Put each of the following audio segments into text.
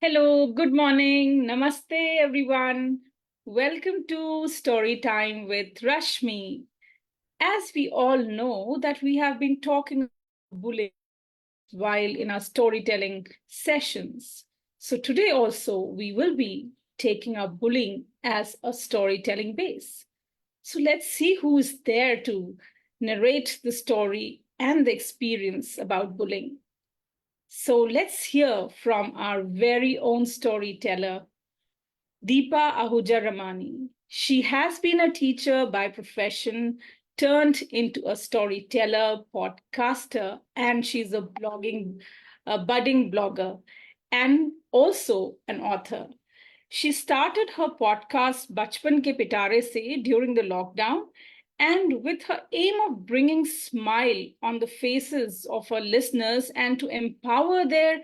Hello, good morning. Namaste, everyone. Welcome to Story Time with Rashmi. As we all know that we have been talking about bullying while in our storytelling sessions. So today also we will be taking up bullying as a storytelling base. So let's see who is there to narrate the story and the experience about bullying. So let's hear from our very own storyteller, Deepa Ahuja Ramani. She has been a teacher by profession, turned into a storyteller, podcaster, and she's a budding blogger, and also an author. She started her podcast Bachpan Ke Pitare Se during the lockdown, and with her aim of bringing smile on the faces of her listeners and to empower their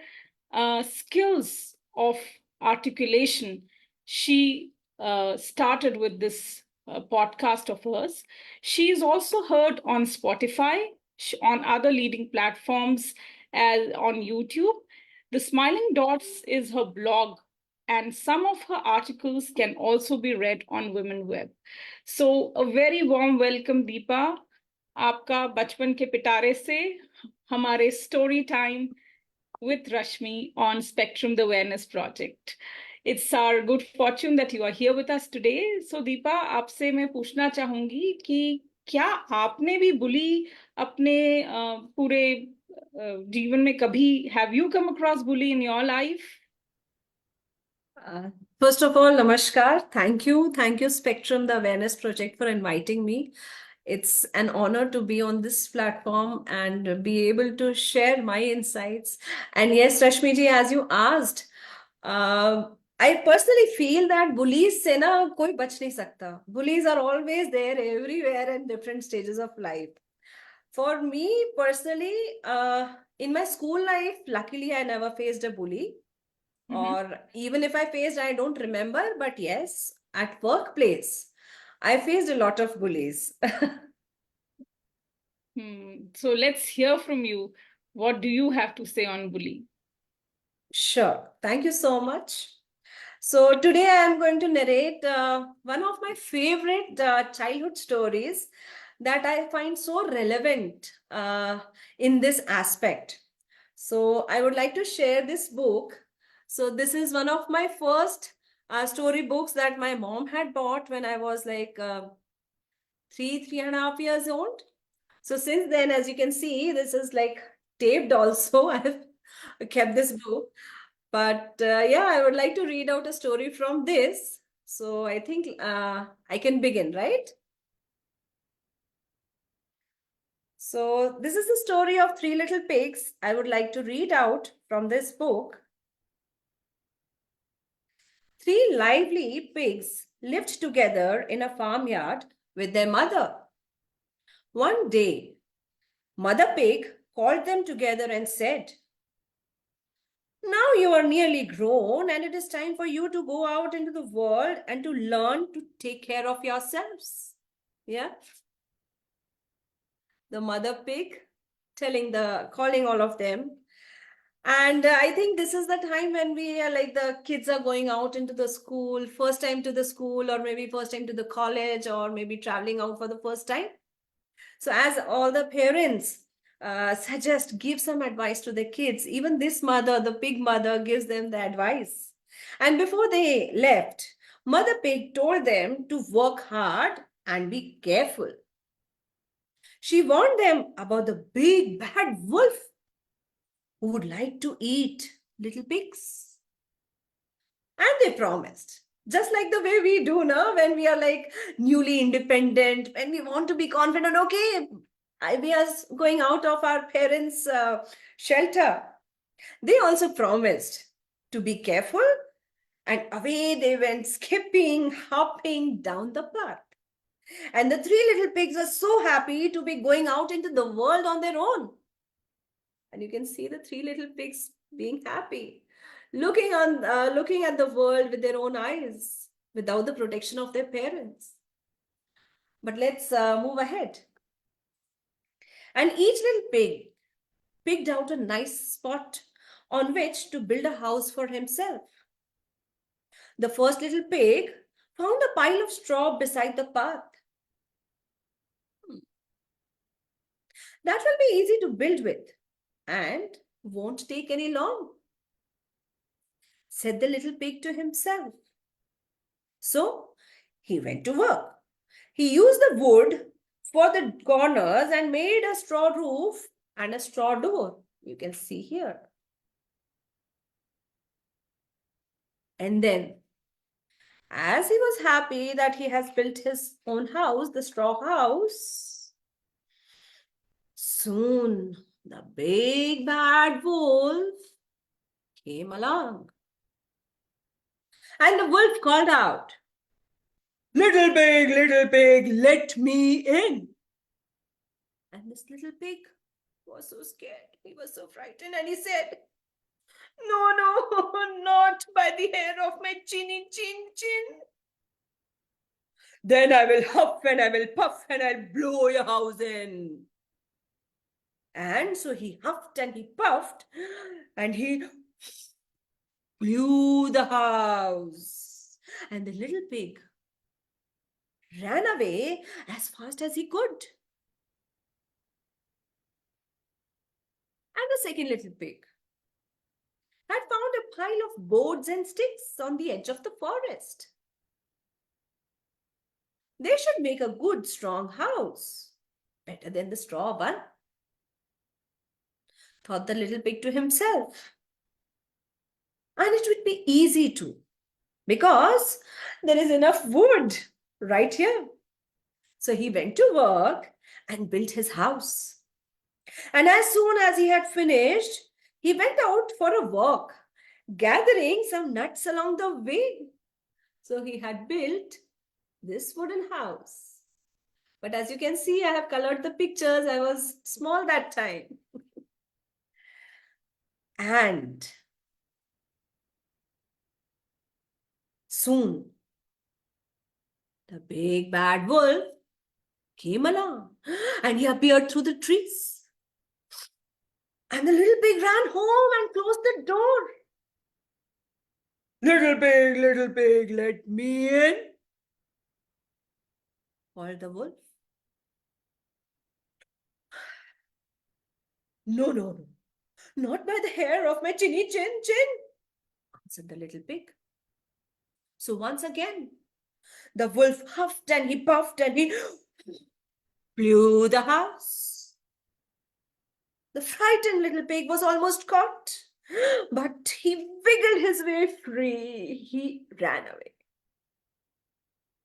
skills of articulation, she started with this podcast of hers. She is also heard on Spotify, on other leading platforms, as on YouTube. The Smiling Dots is her blog, and some of her articles can also be read on Women Web. So a very warm welcome, Deepa. आपका बचपन के पिटारे से हमारे story time with Rashmi on Spectrum the Awareness Project. It's our good fortune that you are here with us today. So Deepa, आपसे मैं पूछना चाहूंगी कि क्या आपने भी बुली अपने पूरे जीवन में कभी have you come across bully in your life? First of all, Namaskar. Thank you. Thank you, Spectrum, the Awareness Project, for inviting me. It's an honor to be on this platform and be able to share my insights. And yes, Rashmiji, as you asked, I personally feel that bullies se na koi bach nahi sakta. Bullies are always there everywhere in different stages of life. For me personally, in my school life, luckily I never faced a bully. Or even if I faced, I don't remember, but yes, at workplace, I faced a lot of bullies. So let's hear from you. What do you have to say on bullying? Sure. Thank you so much. So today I am going to narrate one of my favorite childhood stories that I find so relevant in this aspect. So I would like to share this book. So this is one of my first story books that my mom had bought when I was like 3.5 years old. So since then, as you can see, this is like taped also. I have kept this book. But yeah, I would like to read out a story from this. So I think I can begin, right? So this is the story of three little pigs. I would like to read out from this book. Three lively pigs lived together in a farmyard with their mother. One day, Mother Pig called them together and said, "Now you are nearly grown, and it is time for you to go out into the world and to learn to take care of yourselves." Yeah. The Mother Pig calling all of them. And I think this is the time when we are like the kids are going out into the school, first time to the school, or maybe first time to the college, or maybe traveling out for the first time. So as all the parents give some advice to the kids, even this mother, the pig mother, gives them the advice. And before they left, Mother Pig told them to work hard and be careful. She warned them about the big bad wolf who would like to eat little pigs. And they promised. Just like the way we do now when we are like newly independent, when we want to be confident, okay, we are going out of our parents' shelter. They also promised to be careful, and away they went skipping, hopping down the path. And the three little pigs are so happy to be going out into the world on their own. And you can see the three little pigs being happy, looking at the world with their own eyes, without the protection of their parents. But let's move ahead. And each little pig picked out a nice spot on which to build a house for himself. The first little pig found a pile of straw beside the path. That will be easy to build with and won't take any long, said the little pig to himself. So he went to work. He used the wood for the corners and made a straw roof and a straw door. You can see here. And then, as he was happy that he has built his own house, the straw house, soon the big bad wolf came along. And the wolf called out, little pig, let me in. And this little pig was so scared. He was so frightened and he said, no, not by the hair of my chinny chin. Then I will huff and I will puff and I'll blow your house in. And so he huffed and he puffed and he blew the house. And the little pig ran away as fast as he could. And the second little pig had found a pile of boards and sticks on the edge of the forest. They should make a good, strong house, better than the straw one, thought the little pig to himself. And it would be easy too, because there is enough wood right here. So he went to work and built his house. And as soon as he had finished, he went out for a walk, gathering some nuts along the way. So he had built this wooden house. But as you can see, I have colored the pictures. I was small that time. And soon, the big bad wolf came along and he appeared through the trees. And the little pig ran home and closed the door. Little pig, let me in, called the wolf. No, not by the hair of my chinny chin, answered the little pig. So once again, the wolf huffed and he puffed and he blew the house. The frightened little pig was almost caught, but he wiggled his way free. He ran away.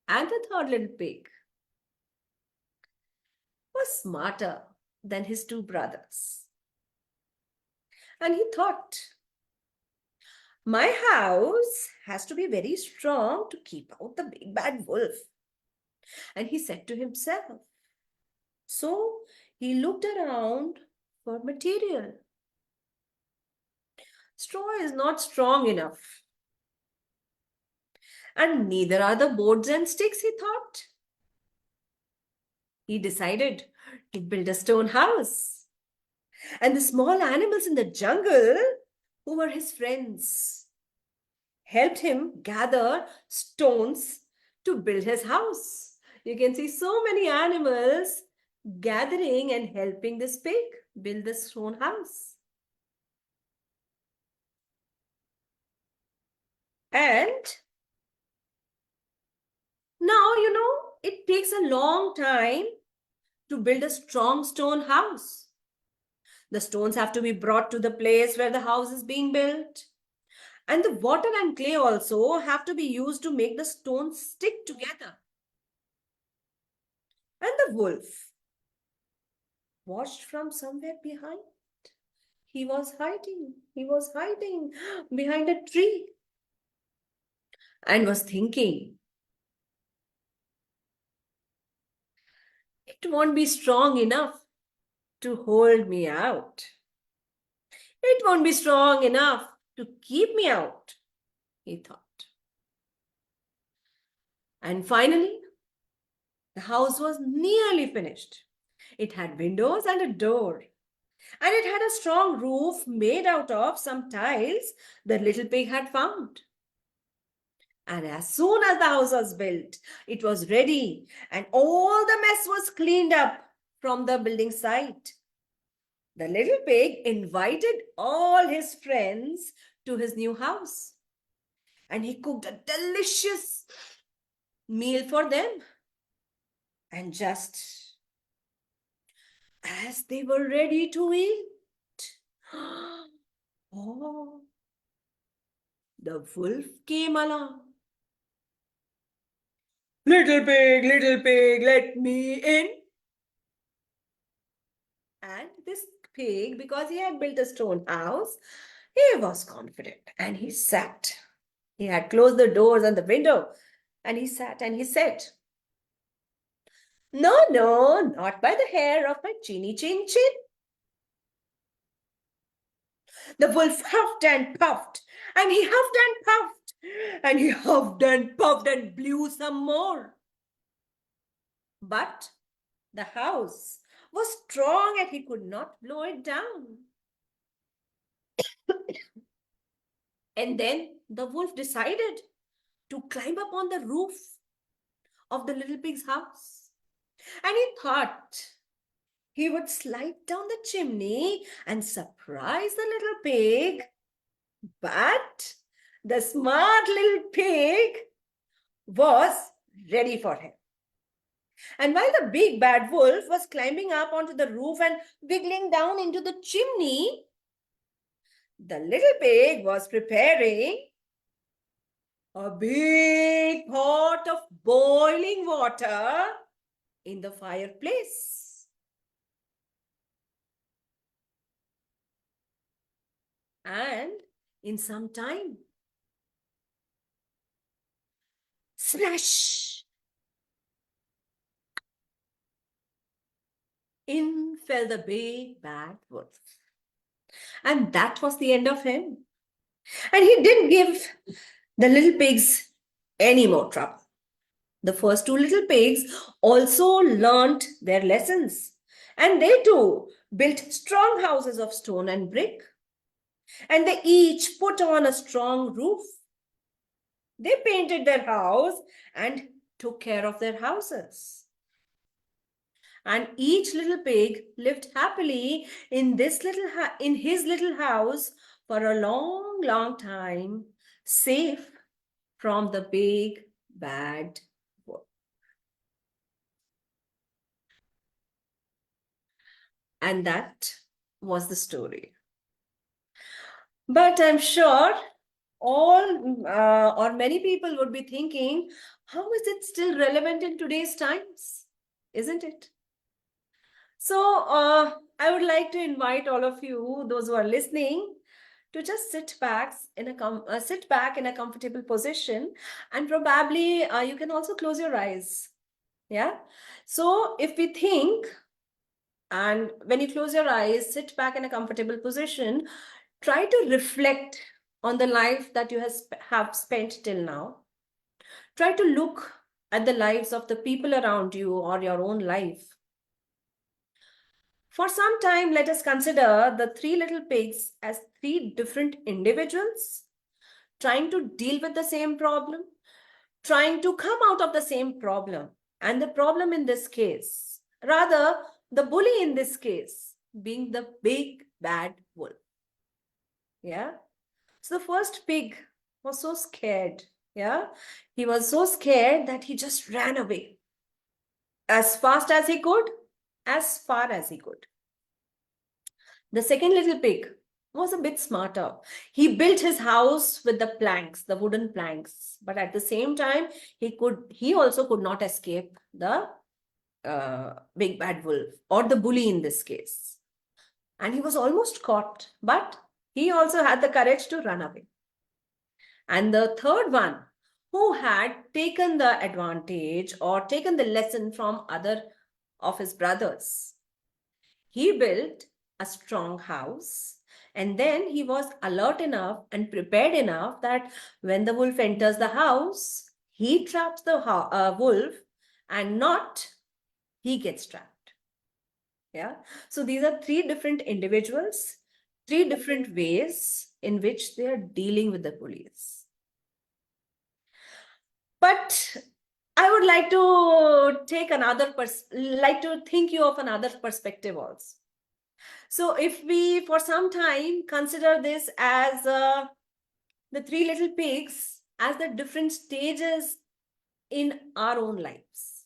And the third little pig was smarter than his two brothers. And he thought, my house has to be very strong to keep out the big bad wolf. And he said to himself. So he looked around for material. Straw is not strong enough. And neither are the boards and sticks, he thought. He decided to build a stone house. And the small animals in the jungle, who were his friends, helped him gather stones to build his house. You can see so many animals gathering and helping this pig build the stone house. And now, it takes a long time to build a strong stone house. The stones have to be brought to the place where the house is being built. And the water and clay also have to be used to make the stones stick together. And the wolf watched from somewhere behind. He was hiding behind a tree and was thinking, it won't be strong enough to hold me out. It won't be strong enough to keep me out, he thought. And finally, the house was nearly finished. It had windows and a door. And it had a strong roof made out of some tiles the little pig had found. And as soon as the house was built, it was ready, and all the mess was cleaned up from the building site. The little pig invited all his friends to his new house, and he cooked a delicious meal for them. And just as they were ready to eat, oh, the wolf came along. Little pig, let me in. And this pig, because he had built a stone house, he was confident and he sat. He had closed the doors and the window, and he sat and he said, No, no, not by the hair of my chinny chin chin. The wolf huffed and puffed, and he huffed and puffed, and he huffed and puffed and blew some more. But the house was strong and he could not blow it down. And then the wolf decided to climb up on the roof of the little pig's house. And he thought he would slide down the chimney and surprise the little pig. But the smart little pig was ready for him. And while the big bad wolf was climbing up onto the roof and wiggling down into the chimney, the little pig was preparing a big pot of boiling water in the fireplace. And in some time, splash! In fell the big bad wolf. And that was the end of him. And he didn't give the little pigs any more trouble. The first two little pigs also learnt their lessons, and they too built strong houses of stone and brick. And they each put on a strong roof. They painted their house and took care of their houses. And each little pig lived happily in his little house for a long, long time, safe from the big bad wolf. And that was the story. But I'm sure all or many people would be thinking, how is it still relevant in today's times? Isn't it? So I would like to invite all of you, those who are listening, to just sit back in a comfortable position, and probably you can also close your eyes. Yeah. So if we think, and when you close your eyes, sit back in a comfortable position, try to reflect on the life that you have spent till now. Try to look at the lives of the people around you or your own life. For some time, let us consider the three little pigs as three different individuals trying to deal with the same problem, trying to come out of the same problem. And the problem in this case, rather, the bully in this case, being the big bad wolf. Yeah. So the first pig was so scared. Yeah. He was so scared that he just ran away as fast as he could, as far as he could. The second little pig was a bit smarter. He built his house with the planks, the wooden planks, but at the same time, he also could not escape the big bad wolf, or the bully in this case. And he was almost caught, but he also had the courage to run away. And the third one, who had taken the advantage or taken the lesson from other of his brothers, he built a strong house, and then he was alert enough and prepared enough that when the wolf enters the house, he traps the wolf, and not he gets trapped. Yeah. So these are three different individuals, three different ways in which they are dealing with the bullies. But I would like to take like to think you of another perspective also. So if we, for some time, consider this as the three little pigs as the different stages in our own lives.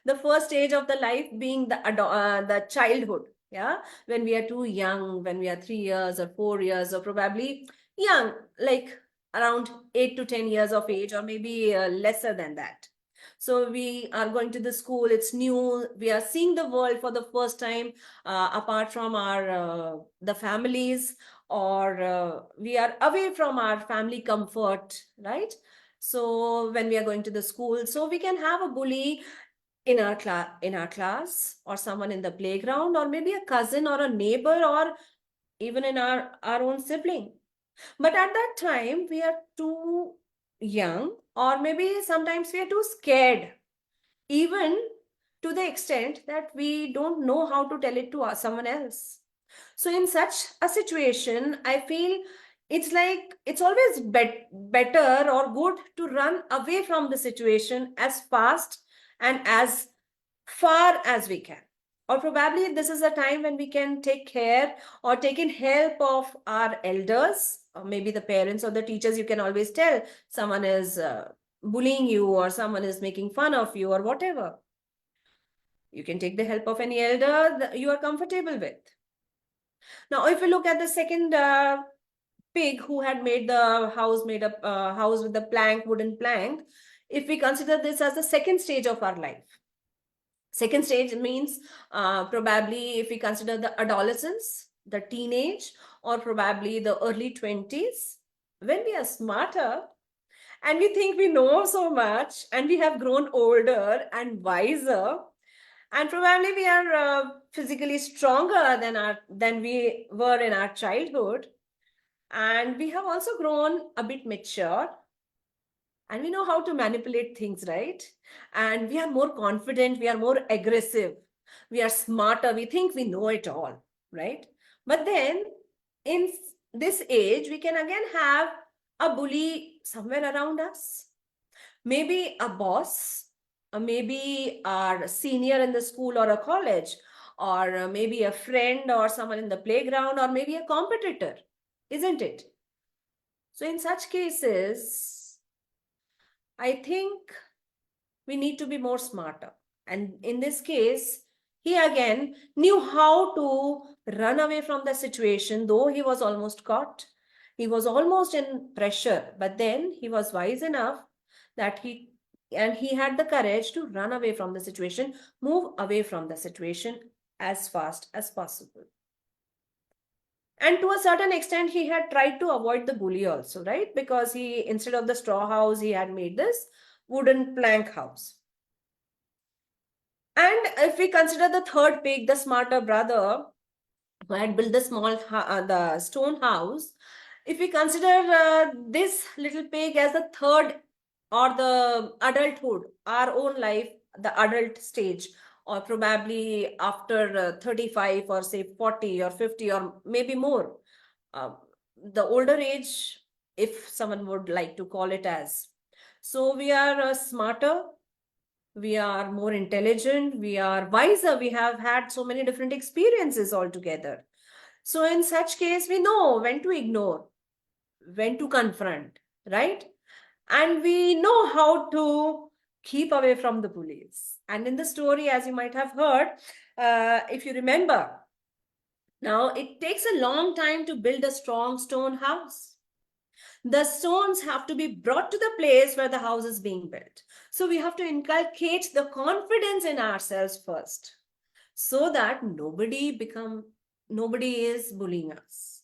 The first stage of the life being the childhood, yeah, when we are too young, when we are 3 years or 4 years, or probably young, like around 8 to 10 years of age, or maybe lesser than that. So we are going to the school, it's new, we are seeing the world for the first time, apart from our the families, or we are away from our family comfort, right? So when we are going to the school, so we can have a bully in our class, or someone in the playground, or maybe a cousin or a neighbor, or even in our own sibling. But at that time we are too young, or maybe sometimes we are too scared, even to the extent that we don't know how to tell it to someone else. So in such a situation, I feel it's like it's always better or good to run away from the situation as fast and as far as we can. Or probably this is a time when we can take care or take in help of our elders, or maybe the parents or the teachers. You can always tell someone is bullying you, or someone is making fun of you, or whatever. You can take the help of any elder that you are comfortable with. Now, if we look at the second pig who had made the house, made a house with the wooden plank, if we consider this as the second stage of our life. Second stage means probably if we consider the adolescence, the teenage, or probably the early 20s, when we are smarter and we think we know so much, and we have grown older and wiser, and probably we are physically stronger than we were in our childhood, and we have also grown a bit mature, and we know how to manipulate things, right? And we are more confident, we are more aggressive, we are smarter, we think we know it all, right? But then in this age we can again have a bully somewhere around us, maybe a boss, maybe our senior in the school or a college, or maybe a friend or someone in the playground, or maybe a competitor, isn't it? So in such cases, I think we need to be more smarter. And in this case, he again knew how to run away from the situation, though he was almost caught. He was almost in pressure, but then he was wise enough that he had the courage to run away from the situation, move away from the situation as fast as possible. And to a certain extent, he had tried to avoid the bully also, right? Because he, instead of the straw house, he had made this wooden plank house. And if we consider the third pig, the smarter brother, who had built the stone house, if we consider this little pig as the third, or the adulthood, our own life, the adult stage, or probably after 35, or say 40 or 50, or maybe more, uh, the older age, if someone would like to call it as. So we are smarter, we are more intelligent, we are wiser, we have had so many different experiences altogether. So in such case, we know when to ignore, when to confront, right? And we know how to keep away from the bullies. And in the story, as you might have heard, if you remember, now it takes a long time to build a strong stone house. The stones have to be brought to the place where the house is being built. So we have to inculcate the confidence in ourselves first, so that nobody is bullying us.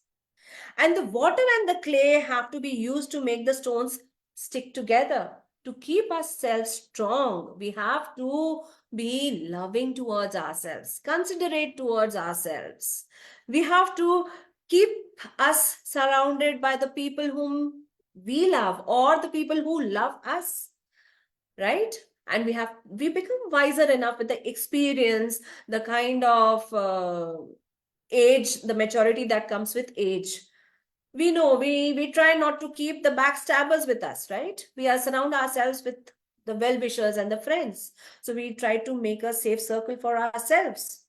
And the water and the clay have to be used to make the stones stick together, to keep ourselves strong. We have to be loving towards ourselves, considerate towards ourselves. We have to keep us surrounded by the people whom we love, or the people who love us, right? And we become wiser enough with the experience, the kind of age, the maturity that comes with age. We know we try not to keep the backstabbers with us, right? We are surround ourselves with the well-wishers and the friends. So we try to make a safe circle for ourselves.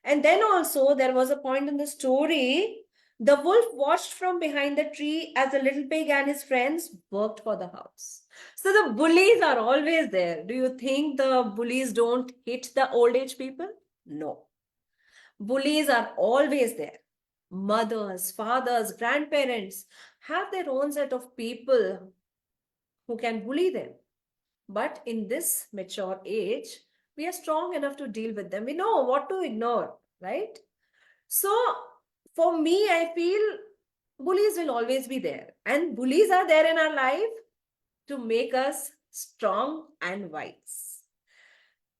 And then also there was a point in the story, the wolf watched from behind the tree as the little pig and his friends worked for the house. So the bullies are always there. Do you think the bullies don't hit the old age people? No. Bullies are always there. Mothers, fathers, grandparents have their own set of people who can bully them. But in this mature age, we are strong enough to deal with them. We know what to ignore, right? So for me, I feel bullies will always be there. And bullies are there in our life to make us strong and wise.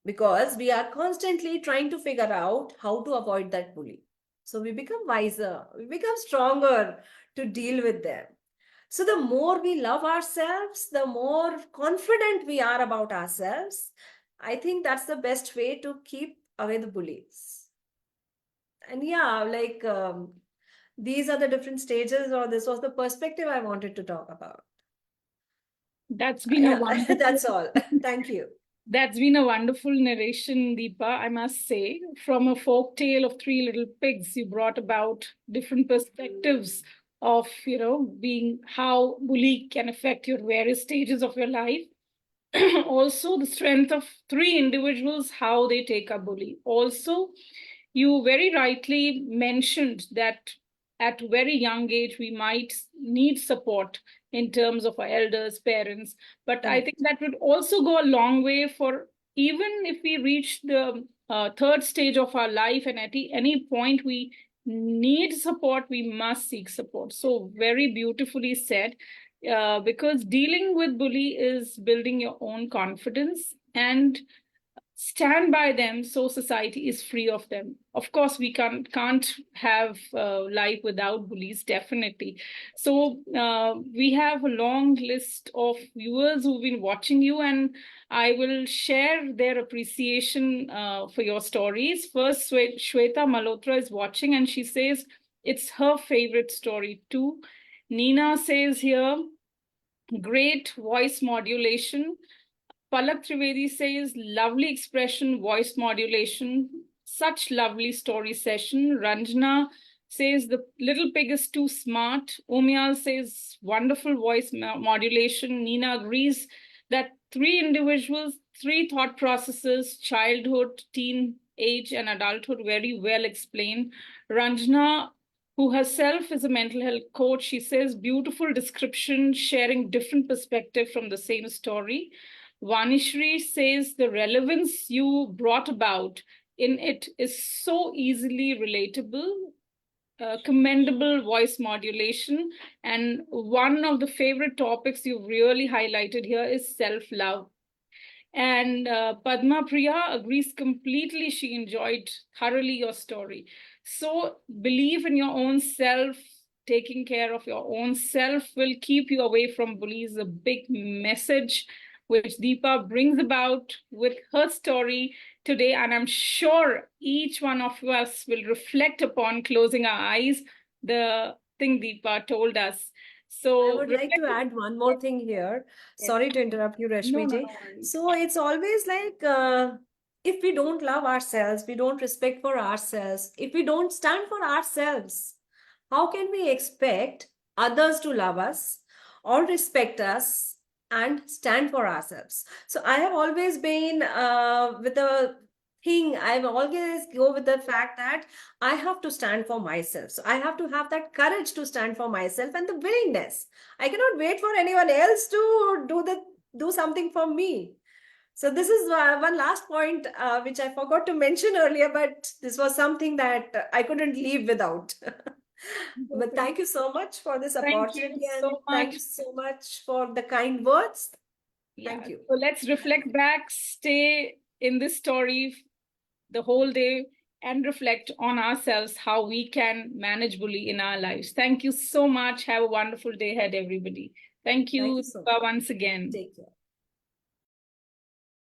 Because we are constantly trying to figure out how to avoid that bully. So we become wiser, we become stronger to deal with them. So the more we love ourselves, the more confident we are about ourselves. I think that's the best way to keep away the bullies. And yeah, like these are the different stages, or this was the perspective I wanted to talk about. That's been a wonderful. That's all. Thank you. That's been a wonderful narration, Deepa, I must say. From a folk tale of three little pigs, you brought about different perspectives of, being how bully can affect your various stages of your life. Also, the strength of three individuals, how they take a bully. Also, you very rightly mentioned that at very young age, we might need support in terms of our elders, parents. But I think that would also go a long way for even if we reach the third stage of our life and at any point we need support, we must seek support. So very beautifully said. Because dealing with bully is building your own confidence and stand by them so society is free of them. Of course, we can't have life without bullies, definitely. So we have a long list of viewers who've been watching you, and I will share their appreciation for your stories. First, Shweta Malhotra is watching, and she says it's her favorite story too. Nina says here, great voice modulation. Palak Trivedi says, lovely expression, voice modulation, such lovely story session. Ranjana says, the little pig is too smart. Omiyal says, wonderful voice modulation. Nina agrees that three individuals, three thought processes, childhood, teen age, and adulthood, very well explained. Ranjana, who herself is a mental health coach, she says, beautiful description, sharing different perspective from the same story. Vanishri says the relevance you brought about in it is so easily relatable, commendable voice modulation. And one of the favorite topics you've really highlighted here is self-love. And Padma Priya agrees completely. She enjoyed thoroughly your story. So believe in your own self. Taking care of your own self will keep you away from bullies. A big message which Deepa brings about with her story today. And I'm sure each one of us will reflect upon closing our eyes the thing Deepa told us. So I would like to add one more thing here. Sorry to interrupt you, Rashmi ji. So it's always like if we don't love ourselves, we don't respect for ourselves, if we don't stand for ourselves, how can we expect others to love us or respect us and stand for ourselves? So I have always been with a thing, I always go with the fact that I have to stand for myself. So I have to have that courage to stand for myself and the willingness. I cannot wait for anyone else to do something for me. So this is one last point which I forgot to mention earlier, but this was something that I couldn't leave without. But thank you so much for this opportunity, and thank you so much for the kind words. Thank you. So let's reflect back, stay in this story the whole day and reflect on ourselves, how we can manage bully in our lives. Thank you so much. Have a wonderful day ahead, everybody. Thank you, so once again. Take care.